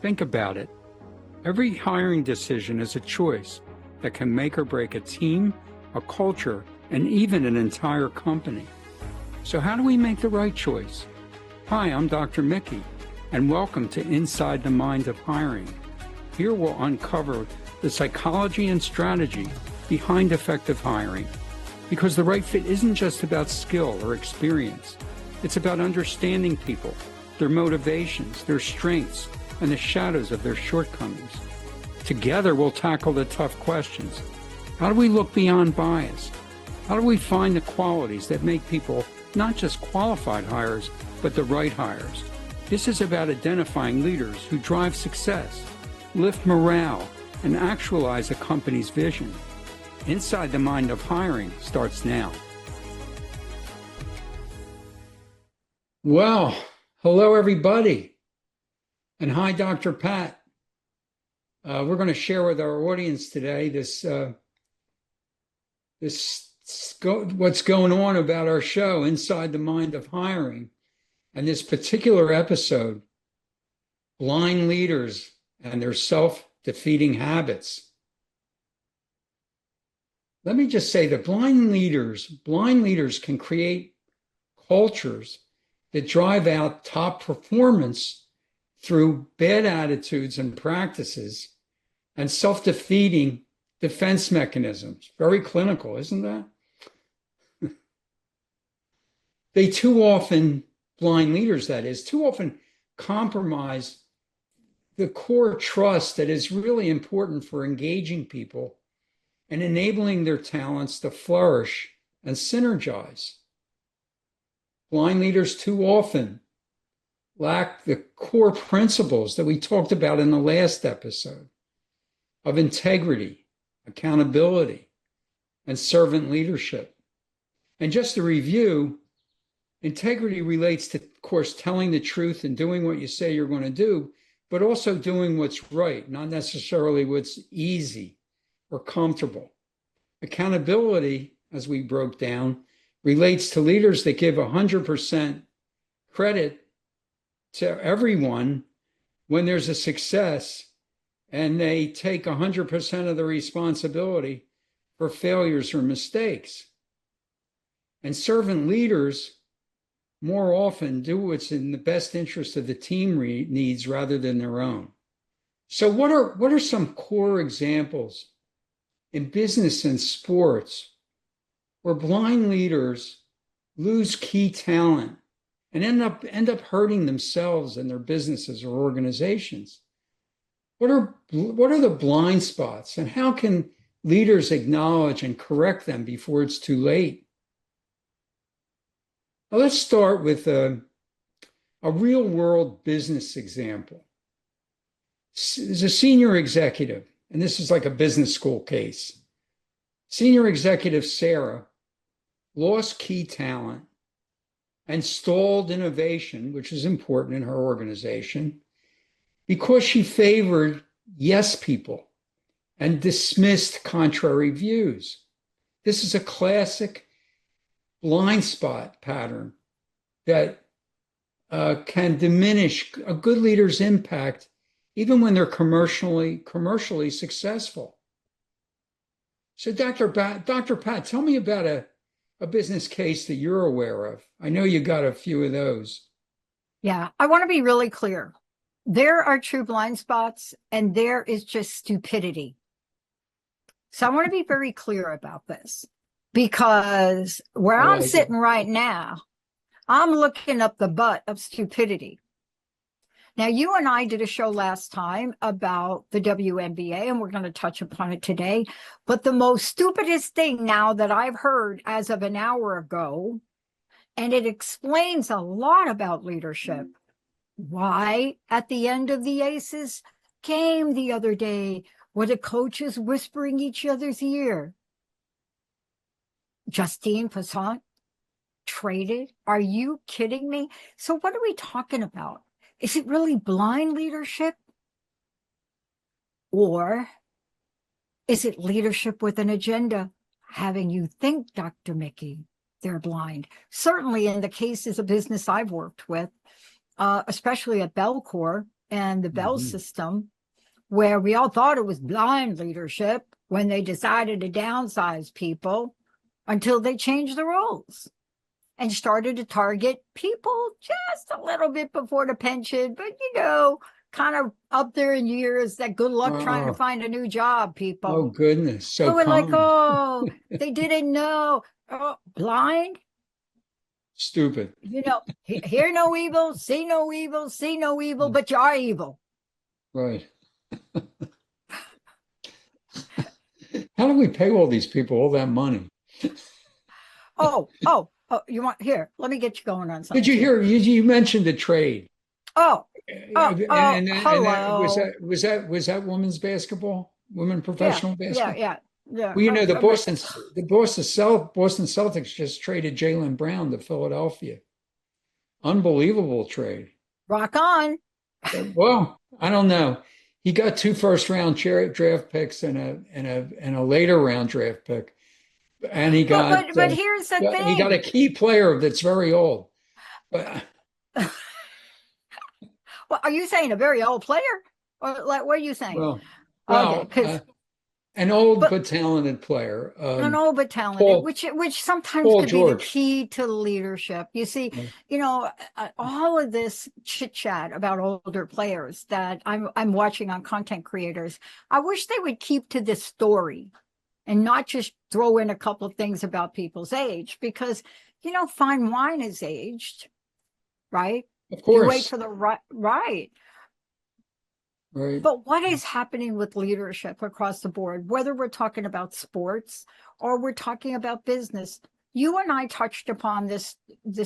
Think about it. Every hiring decision is a choice that can make or break a team, a culture, and even an entire company. So how do we make the right choice? Hi, I'm Dr. Mickey, and welcome to Inside the Mind of Hiring. Here we'll uncover the psychology and strategy behind effective hiring. Because the right fit isn't just about skill or experience. It's about understanding people, their motivations, their strengths, and the shadows of their shortcomings. Together, we'll tackle the tough questions. How do we look beyond bias? How do we find the qualities that make people not just qualified hires, but the right hires? This is about identifying leaders who drive success, lift morale, and actualize a company's vision. Inside the Mind of Hiring starts now. Well, hello everybody. And hi, Dr. Pat. We're going to share with our audience today what's going on about our show, Inside the Mind of Hiring. And this particular episode, blind leaders and their self-defeating habits. Let me just say that blind leaders can create cultures that drive out top performance through bad attitudes and practices and self-defeating defense mechanisms. Very clinical, isn't that? Blind leaders, that is, too often compromise the core trust that is really important for engaging people and enabling their talents to flourish and synergize. Blind leaders too often lack the core principles that we talked about in the last episode of integrity, accountability, and servant leadership. And just to review, integrity relates to, of course, telling the truth and doing what you say you're going to do, but also doing what's right, not necessarily what's easy or comfortable. Accountability, as we broke down, relates to leaders that give 100% credit to everyone when there's a success, and they take 100% of the responsibility for failures or mistakes. And servant leaders more often do what's in the best interest of the team needs rather than their own. So what are some core examples in business and sports where blind leaders lose key talent and end up hurting themselves and their businesses or organizations? What are the blind spots, and how can leaders acknowledge and correct them before it's too late? Now let's start with a real-world business example. There's a senior executive, and this is like a business school case. Senior executive Sarah lost key talent and stalled innovation, which is important in her organization, because she favored yes people and dismissed contrary views. This is a classic blind spot pattern that can diminish a good leader's impact even when they're commercially successful. So Dr. Pat, tell me about a business case that you're aware of. I know you got a few of those. Yeah, I want to be really clear. There are true blind spots, and there is just stupidity. So I want to be very clear about this, because where I'm sitting right now, I'm looking up the butt of stupidity. Now, you and I did a show last time about the WNBA, and we're going to touch upon it today. But the most stupidest thing now that I've heard as of an hour ago, and it explains a lot about leadership, why at the end of the Aces game the other day were the coaches whispering each other's ear? Justine Passant traded? Are you kidding me? So what are we talking about? Is it really blind leadership? Or is it leadership with an agenda, having you think, Dr. Mickey, they're blind? Certainly in the cases of business I've worked with, especially at Belcor, and the Bell Mhm. system, where we all thought it was blind leadership when they decided to downsize people until they changed the rules and started to target people just a little bit before the pension, but kind of up there in years, that good luck trying to Oh, find a new job, oh people. goodness, so So we're like, kind. oh, they didn't know. Oh, blind? Stupid. Hear no evil, see no evil, see no evil, but you are evil. Right. How do we pay all these people all that money? Oh, you want here? Let me get you going on Did something you too. hear? You mentioned the trade, Oh, and that hello. was that women's basketball, women Yeah, professional yeah, basketball. yeah, yeah. Well, the Boston Celtics just traded Jaylen Brown to Philadelphia. Unbelievable trade. Rock on. Well, I don't know. He got two first round draft picks and a later round draft pick, and Well, but here's the he got a thing. key player that's very old. But Well, are you saying a very old player, or like what are you saying? well, Okay, well, because an old but but talented player, an old but talented, Paul which sometimes Paul could be the George. key to leadership. You see, all of this chit chat about older players that I'm watching on content creators. I wish they would keep to this story and not just throw in a couple of things about people's age, because fine wine is aged, right? Of You wait course, for the right. right? But what is happening with leadership across the board, whether we're talking about sports or we're talking about business? You and I touched upon this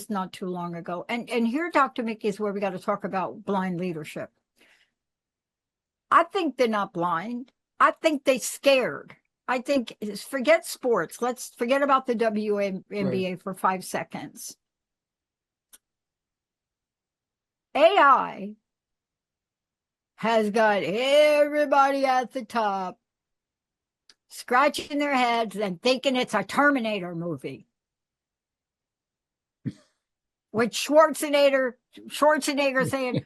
not too long ago. And here, Dr. Mickey, is where we got to talk about blind leadership. I think they're not blind. I think they're scared. I think forget sports. Let's forget about the Right. WNBA for 5 seconds. AI has got everybody at the top scratching their heads and thinking it's a Terminator movie. With Schwarzenegger saying,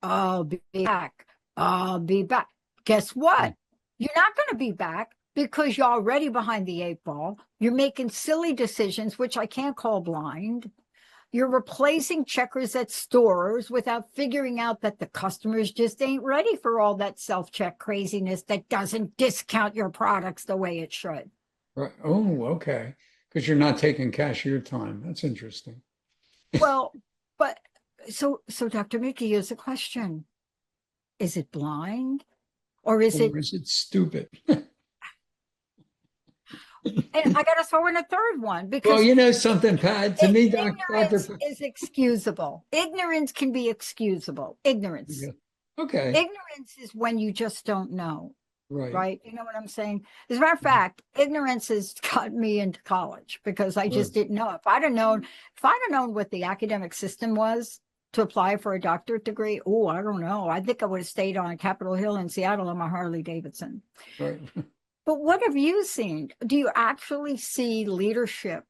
I'll be back. I'll be back. Guess what? You're not going to be back because you're already behind the 8 ball. You're making silly decisions, which I can't call blind. You're replacing checkers at stores without figuring out that the customers just ain't ready for all that self-check craziness that doesn't discount your products the way it should. Right. Oh, okay. Because you're not taking cashier time. That's interesting. Well, but so Dr. Mickey, here's a question. Is it blind or is Or it, is it stupid? and I got to throw in a third one Well, because you know something, Pat. To me, ignorance is excusable. Ignorance can be excusable. Yeah. Ignorance. Okay. Ignorance is when you just don't know, Right. right? You know what I'm saying? As a matter of fact, ignorance has got me into college because I Right. just didn't know. If I'd have known what the academic system was to apply for a doctorate degree, oh, I don't know. I think I would have stayed on Capitol Hill in Seattle on my Harley Davidson. Right. But what have you seen? Do you actually see leadership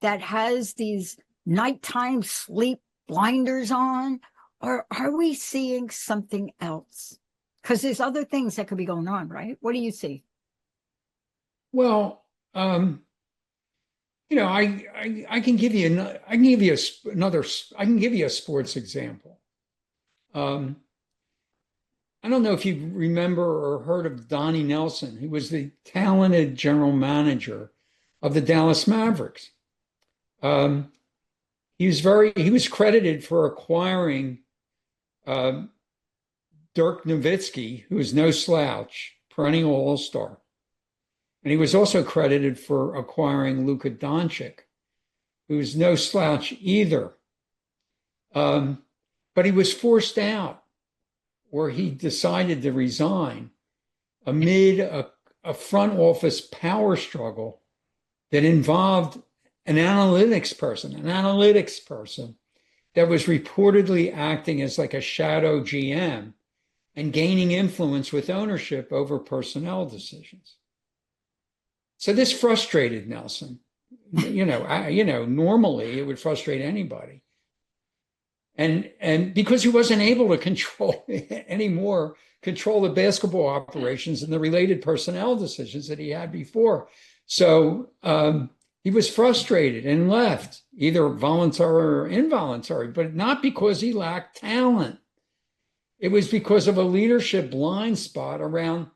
that has these nighttime sleep blinders on? Or are we seeing something else? Because there's other things that could be going on, right? What do you see? Well, I can give you I can give you another I can give you a sports example. Um, I don't know if you remember or heard of Donnie Nelson, who was the talented general manager of the Dallas Mavericks. Um, he was credited for acquiring uh, Dirk Nowitzki, who is no slouch, perennial all-star. And he was also credited for acquiring Luka Doncic, who's no slouch either. Um, but he was forced out, or he decided to resign amid a front office power struggle that involved an analytics person that was reportedly acting as like a shadow GM and gaining influence with ownership over personnel decisions. So this frustrated Nelson. Normally it would frustrate anybody. And because he wasn't able to control anymore, control the basketball operations and the related personnel decisions that he had before. So he was frustrated and left, either voluntary or involuntary, but not because he lacked talent. It was because of a leadership blind spot around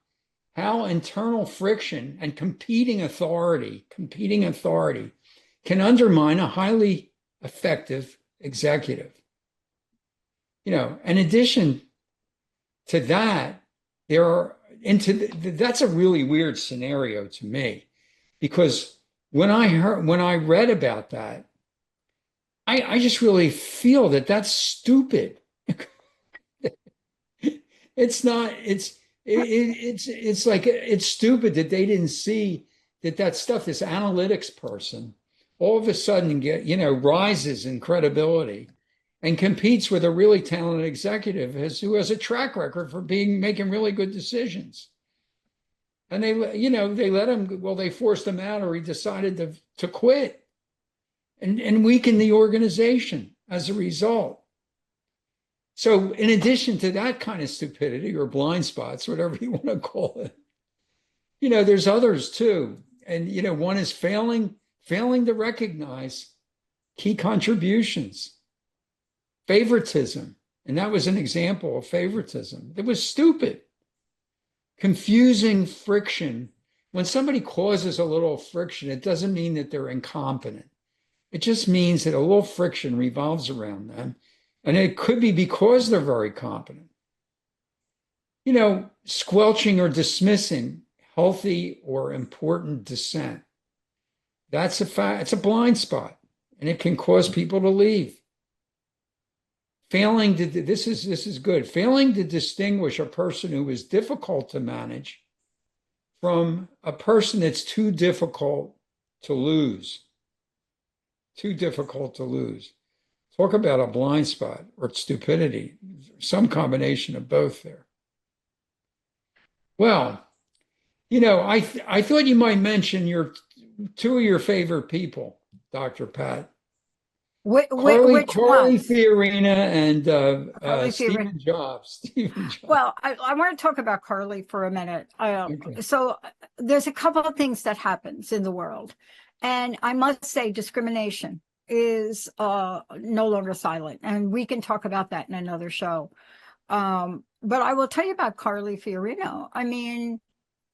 how internal friction and competing authority can undermine a highly effective executive. In addition to that, that's a really weird scenario to me, because when I read about that, I just really feel that that's stupid. It's not, it's like, it's stupid that they didn't see that stuff, this analytics person, all of a sudden rises in credibility and competes with a really talented executive who has a track record for making really good decisions. And they let him, well, they forced him out, or he decided to quit and weaken the organization as a result. So in addition to that kind of stupidity or blind spots, whatever you want to call it, there's others too. And, one is failing to recognize key contributions, favoritism. And that was an example of favoritism. It was stupid. Confusing friction. When somebody causes a little friction, it doesn't mean that they're incompetent. It just means that a little friction revolves around them. And it could be because they're very competent. Squelching or dismissing healthy or important dissent. That's a fact. It's a blind spot, and it can cause people to leave. This is good. Failing to distinguish a person who is difficult to manage from a person that's too difficult to lose. Too difficult to lose. Talk about a blind spot or stupidity, some combination of both there. Well, I thought you might mention two of your favorite people, Dr. Pat. Which Carly ones? Fiorina and Carly Fiorina. Stephen Jobs. Well, I want to talk about Carly for a minute. Okay. So there's a couple of things that happens in the world. And I must say discrimination is no longer silent. And we can talk about that in another show. But I will tell you about Carly Fiorina. I mean,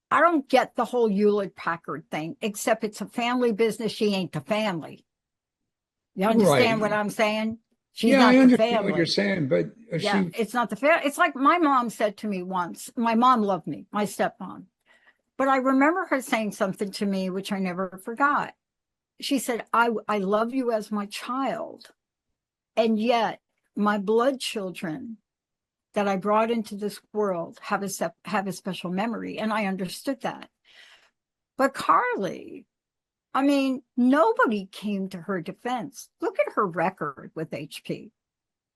I don't get the whole Hewlett-Packard thing, except it's a family business. She ain't the family. You understand what I'm saying? She's not I the understand what family. you're saying, but It's not the family. It's like my mom said to me once. My mom loved me, my stepmom. But I remember her saying something to me, which I never forgot. She said, I love you as my child. And yet my blood children that I brought into this world have a special memory. And I understood that. But Carly, I mean, nobody came to her defense. Look at her record with HP.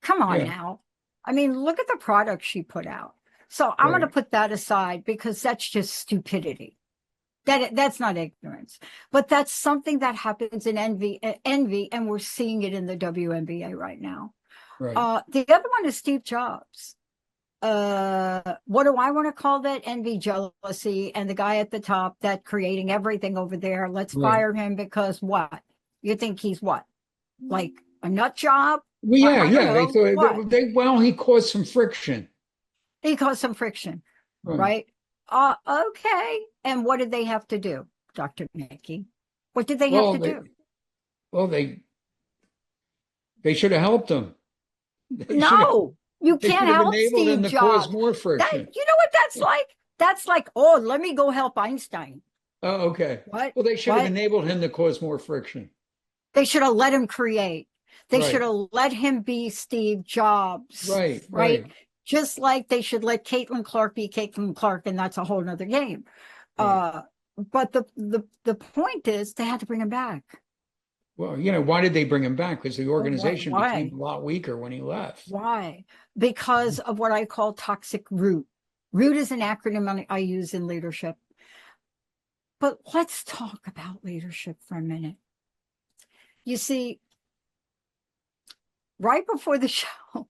Come on now. I mean, look at the product she put out. So I'm going to put that aside because that's just stupidity. That's not ignorance, but that's something that happens in envy, and we're seeing it in the WNBA right now. Right. The other one is Steve Jobs. What do I want to call that? Envy, jealousy, and the guy at the top that creating everything over there. Let's fire him because what? You think he's what? Like a nut job? Well, yeah. They thought he caused some friction. He caused some friction, right? Okay. And what did they have to do, Dr. Nikki? What did they have to do? Well, they should have helped him. No, you can't help Steve Jobs. Cause more friction. You know what that's like? That's like, oh, let me go help Einstein. Oh, okay. What? Well, they should have enabled him to cause more friction. They should have let him create. They should have let him be Steve Jobs. Right. Just like they should let Caitlin Clark be Caitlin Clark, and that's a whole nother game. But the point is they had to bring him back. Well, why did they bring him back? Because the organization became a lot weaker when he left. Why? Because of what I call toxic root. Root is an acronym I use in leadership. But let's talk about leadership for a minute. You see, right before the show,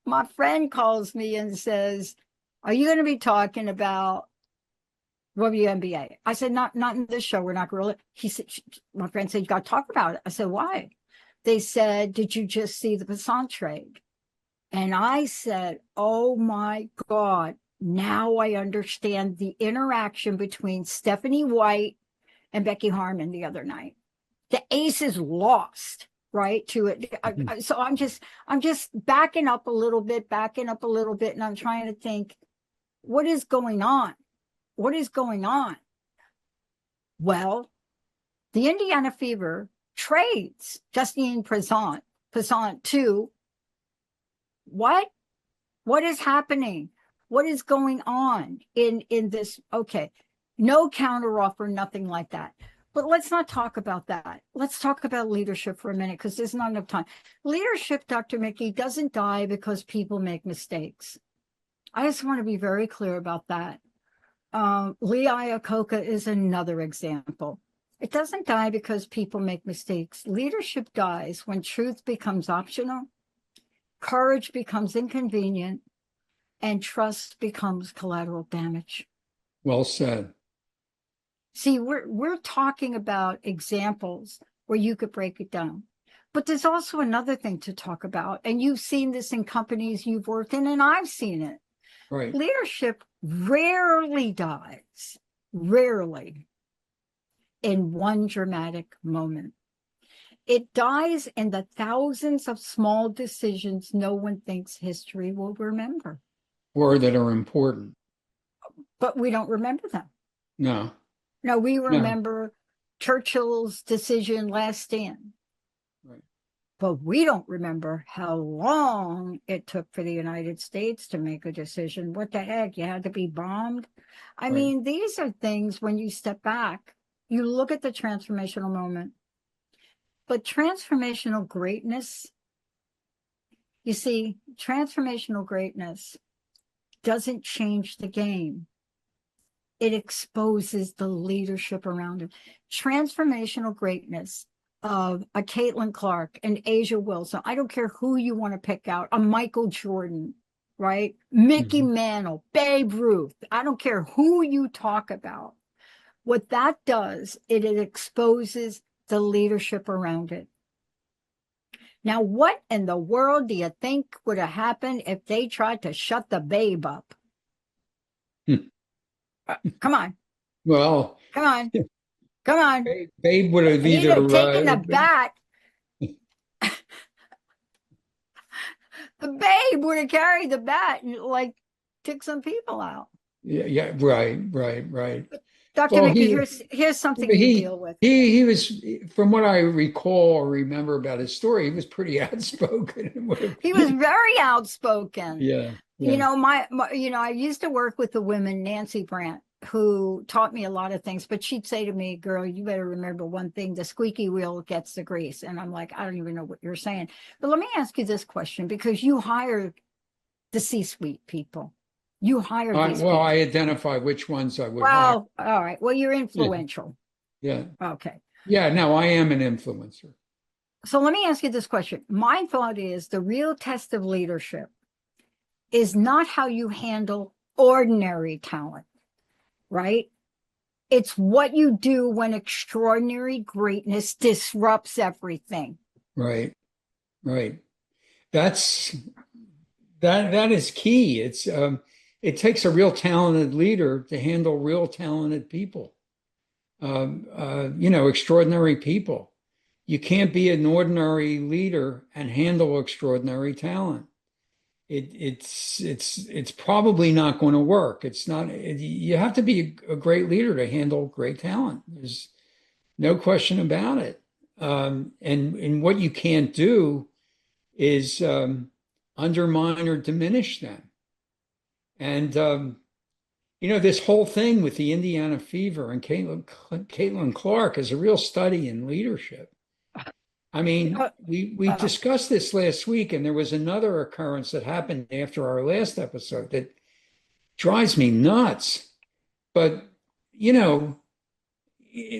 my friend calls me and says, "Are you going to be talking about WNBA?" I said, not in this show. We're not going to. He said, my friend said, "You got to talk about it." I said, "Why?" They said, "Did you just see the Passant trade?" And I said, "Oh my God, now I understand the interaction between Stephanie White and Becky Harmon the other night. The Aces lost, right, to it." So I'm just backing up a little bit, and I'm trying to think, what is going on? What is going on? Well, the Indiana Fever trades Justine Passant to what? What is happening? What is going on in this? Okay, no counteroffer, nothing like that. But let's not talk about that. Let's talk about leadership for a minute, because there's not enough time. Leadership, Dr. Mickey, doesn't die because people make mistakes. I just want to be very clear about that. Lee Iacocca is another example. It doesn't die because people make mistakes. Leadership dies when truth becomes optional, courage becomes inconvenient, and trust becomes collateral damage. Well said. See, we're talking about examples where you could break it down. But there's also another thing to talk about, and you've seen this in companies you've worked in, and I've seen it. Right. Leadership rarely dies, rarely, in one dramatic moment. It dies in the thousands of small decisions no one thinks history will remember. Or that are important. But we don't remember them. No. No, we No. remember Churchill's decision, last stand. Right. But we don't remember how long it took for the United States to make a decision. What the heck? You had to be bombed? I Right. mean, these are things, when you step back, you look at the transformational moment. But transformational greatness, you see, transformational greatness doesn't change the game. It exposes the leadership around it. Transformational greatness of a Caitlin Clark, an Asia Wilson, I don't care who you want to pick out, a Michael Jordan, right? Mickey Mantle, Babe Ruth, I don't care who you talk about. What that does, it exposes the leadership around it. Now, what in the world do you think would have happened if they tried to shut the Babe up? Come on. Well, Come on. Come on. Babe would have He'd either have taken the bat. The Babe would have carried the bat and like took some people out. yeah, right. Dr. Well, Mickey, here's something you he deal with. he was, from what I recall or remember about his story, he was pretty outspoken. He was very outspoken. Yeah, You yeah. know, I used to work with the woman, Nancy Brandt, who taught me a lot of things, but she'd say to me, "Girl, you better remember one thing, the squeaky wheel gets the grease." And I'm like, I don't even know what you're saying. But let me ask you this question, because you hire the C-suite people. You hire these Well, people. I identify which ones I would hire. Well, all right. Well, you're influential. Yeah. Okay. Yeah, no, I am an influencer. So let me ask you this question. My thought is the real test of leadership is not how you handle ordinary talent, right? It's what you do when extraordinary greatness disrupts everything. Right, right. That's that is key. It takes a real talented leader to handle real talented people. Extraordinary people. You can't be an ordinary leader and handle extraordinary talent. It's probably not going to work. It's not. You have to be a great leader to handle great talent. There's no question about it. And what you can't do is undermine or diminish them. And this whole thing with the Indiana Fever and Caitlin Clark is a real study in leadership. I mean, we discussed this last week, and there was another occurrence that happened after our last episode that drives me nuts. But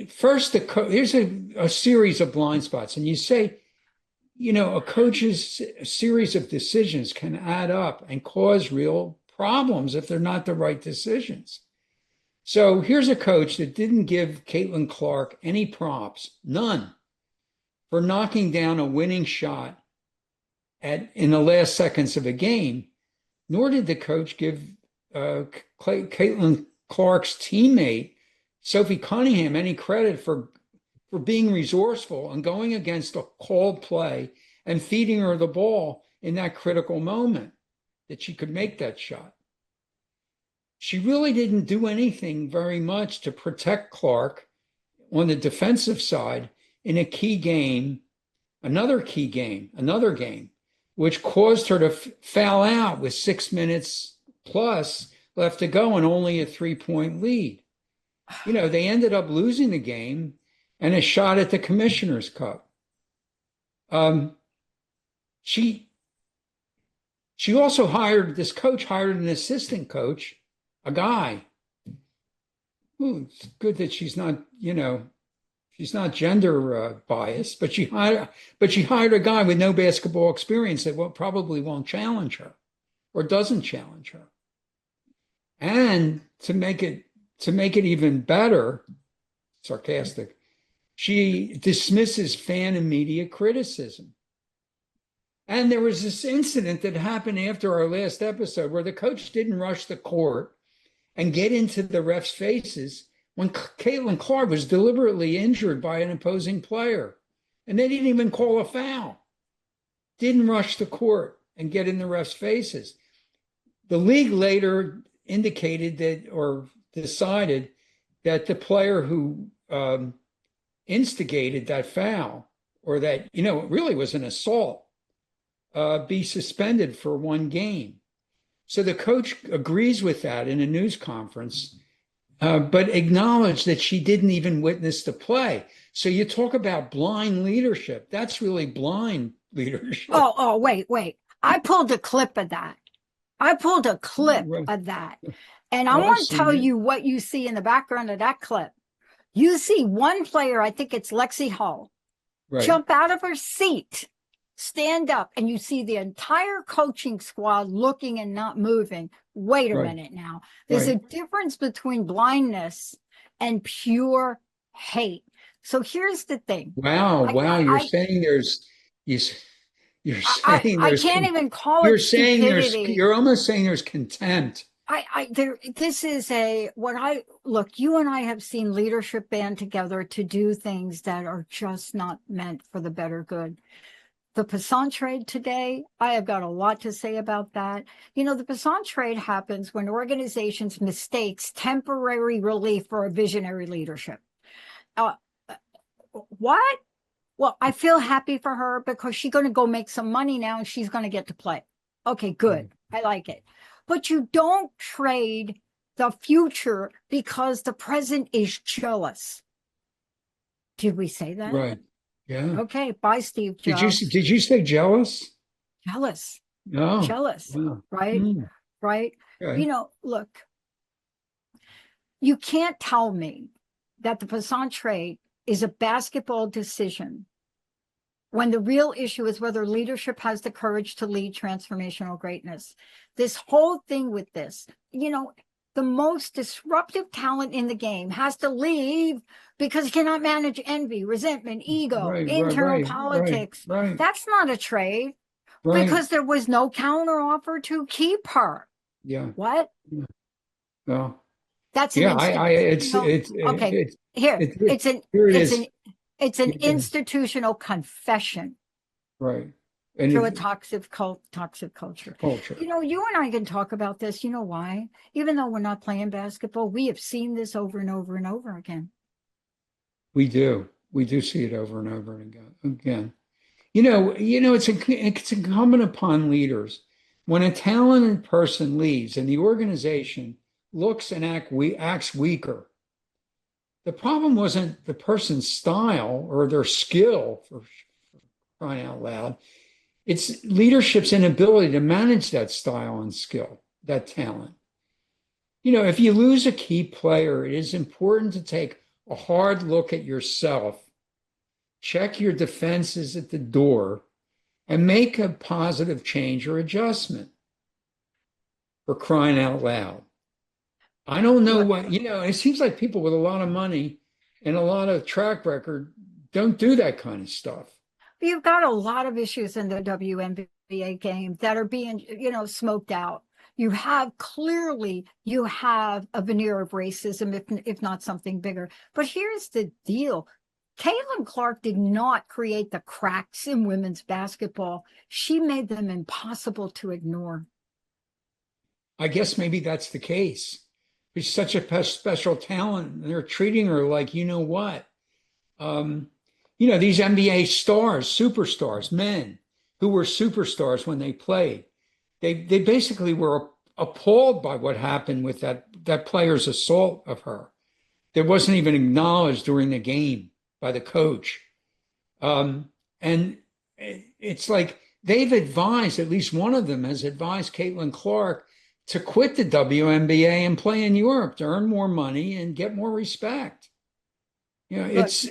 first, here's a series of blind spots, and you say a coach's series of decisions can add up and cause real problems if they're not the right decisions. So here's a coach that didn't give Caitlin Clark any props, none, for knocking down a winning shot in the last seconds of a game, nor did the coach give Caitlin Clark's teammate, Sophie Cunningham, any credit for being resourceful and going against a called play and feeding her the ball in that critical moment that she could make that shot. She really didn't do anything very much to protect Clark on the defensive side in a key game, another game, which caused her to foul out with 6 minutes plus left to go and only a 3-point lead. They ended up losing the game and a shot at the Commissioner's Cup. She also this coach hired an assistant coach, a guy. Ooh, it's good that she's not gender biased, but she hired a guy with no basketball experience that probably won't challenge her or doesn't challenge her. And to make it even better, sarcastic, she dismisses fan and media criticism. And there was this incident that happened after our last episode where the coach didn't rush the court and get into the refs' faces when Caitlin Clark was deliberately injured by an opposing player. And they didn't even call a foul. Didn't rush the court and get in the refs' faces. The league later indicated that, or decided that the player who instigated that foul, or that, it really was an assault, be suspended for 1 game. So the coach agrees with that in a news conference, but acknowledged that she didn't even witness the play. So you talk about blind leadership. That's really blind leadership. Oh, wait. I pulled a clip of that. And I want to tell you what you see in the background of that clip. You see one player, I think it's Lexi Hall, jump out of her seat, stand up, and you see the entire coaching squad looking and not moving. Wait a minute now. There's a difference between blindness and pure hate. So here's the thing. Wow. You're saying there's I can't even call it stupidity. You're almost saying there's contempt. This is look, you and I have seen leadership band together to do things that are just not meant for the better good. The Passant trade today, I have got a lot to say about that. The Passant trade happens when organizations mistakes temporary relief for a visionary leadership. What? Well, I feel happy for her because she's going to go make some money now and she's going to get to play. Okay, good. I like it. But you don't trade the future because the present is jealous. Did we say that? Right. Yeah. Okay. Bye, Steve Jobs. Did you say jealous? Jealous. No. Jealous. Wow. Right. Right. Okay. Look, you can't tell me that the Passant trade is a basketball decision when the real issue is whether leadership has the courage to lead transformational greatness. This whole thing with this, the most disruptive talent in the game has to leave because he cannot manage envy, resentment, ego, internal politics. Right. That's not a trade because there was no counteroffer to keep her. Yeah. What? Yeah. No. That's it's an institutional confession. Right. And through a toxic culture. You and I can talk about this. You know why? Even though we're not playing basketball, we have seen this over and over and over again. We do see it over and over again. It's incumbent upon leaders, when a talented person leaves and the organization looks and acts weaker, the problem wasn't the person's style or their skill, for crying out loud. It's leadership's inability to manage that style and skill, that talent. If you lose a key player, it is important to take a hard look at yourself, check your defenses at the door, and make a positive change or adjustment, for crying out loud. I don't know Look, what, it seems like people with a lot of money and a lot of track record don't do that kind of stuff. you've got a lot of issues in the WNBA game that are being, smoked out. You have a veneer of racism, if not something bigger. But here's the deal. Caitlin Clark did not create the cracks in women's basketball. She made them impossible to ignore. I guess maybe that's the case. She's such a special talent. And they're treating her like, you know what? These NBA stars, superstars, men who were superstars when they played, they basically were appalled by what happened with that player's assault of her. That wasn't even acknowledged during the game by the coach. And it's like they've advised, at least one of them has advised Caitlin Clark to quit the WNBA and play in Europe to earn more money and get more respect. If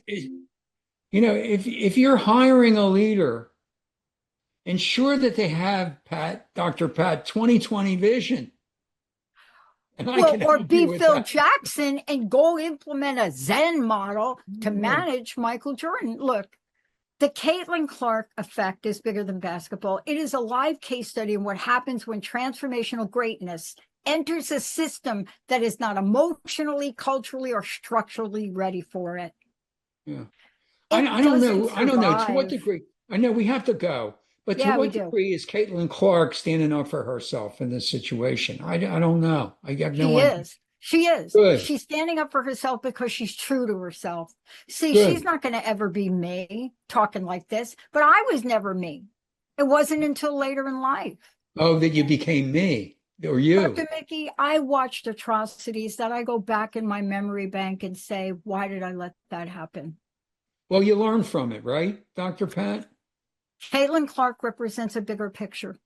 you're hiring a leader, ensure that they have Dr. Pat 2020 vision. And or be Phil Jackson and go implement a Zen model to manage Michael Jordan. Look, the Caitlin Clark effect is bigger than basketball. It is a live case study in what happens when transformational greatness enters a system that is not emotionally, culturally, or structurally ready for it. Yeah. I don't know. I don't know to what degree. I know we have to go, but to what degree is Caitlin Clark standing up for herself in this situation? I don't know. I have no idea. She is. Good. She's standing up for herself because she's true to herself. See, Good. She's not going to ever be me talking like this, but I was never me. It wasn't until later in life. Oh, that you became me or you. Dr. Mickey, I watched atrocities that I go back in my memory bank and say, why did I let that happen? Well, you learn from it, right, Dr. Pat? Caitlin Clark represents a bigger picture.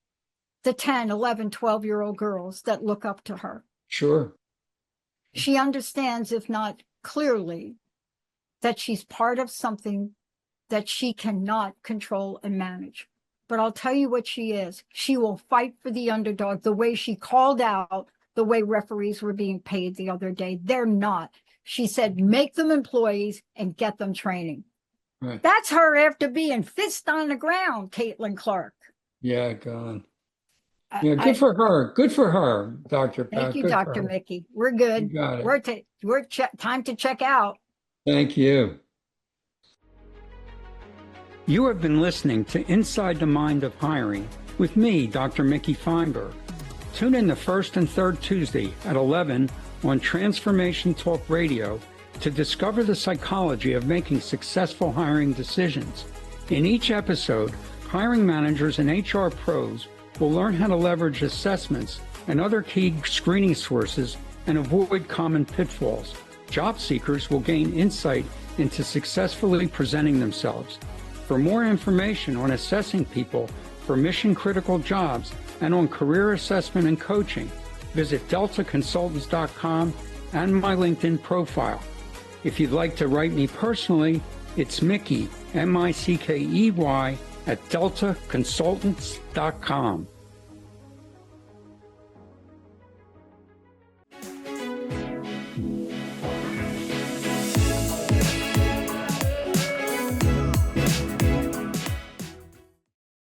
The 10, 11, 12-year-old girls that look up to her. Sure. She understands, if not clearly, that she's part of something that she cannot control and manage. But I'll tell you what she is. She will fight for the underdog the way she called out the way referees were being paid the other day. They're not. She said, make them employees and get them training. Right. That's her after being fist on the ground, Caitlin Clark. Yeah, God. Yeah, good for her. Good for her, Dr. Pat. Thank you, Dr. Mickey. We're good. You got it. We're time to check out. Thank you. You have been listening to Inside the Mind of Hiring with me, Dr. Mickey Fineberg. Tune in the first and third Tuesday at 11 on Transformation Talk Radio to discover the psychology of making successful hiring decisions. In each episode, hiring managers and HR pros will learn how to leverage assessments and other key screening sources and avoid common pitfalls. Job seekers will gain insight into successfully presenting themselves. For more information on assessing people for mission-critical jobs and on career assessment and coaching, visit deltaconsultants.com and my LinkedIn profile. If you'd like to write me personally, it's Mickey, M-I-C-K-E-Y, at deltaconsultants.com.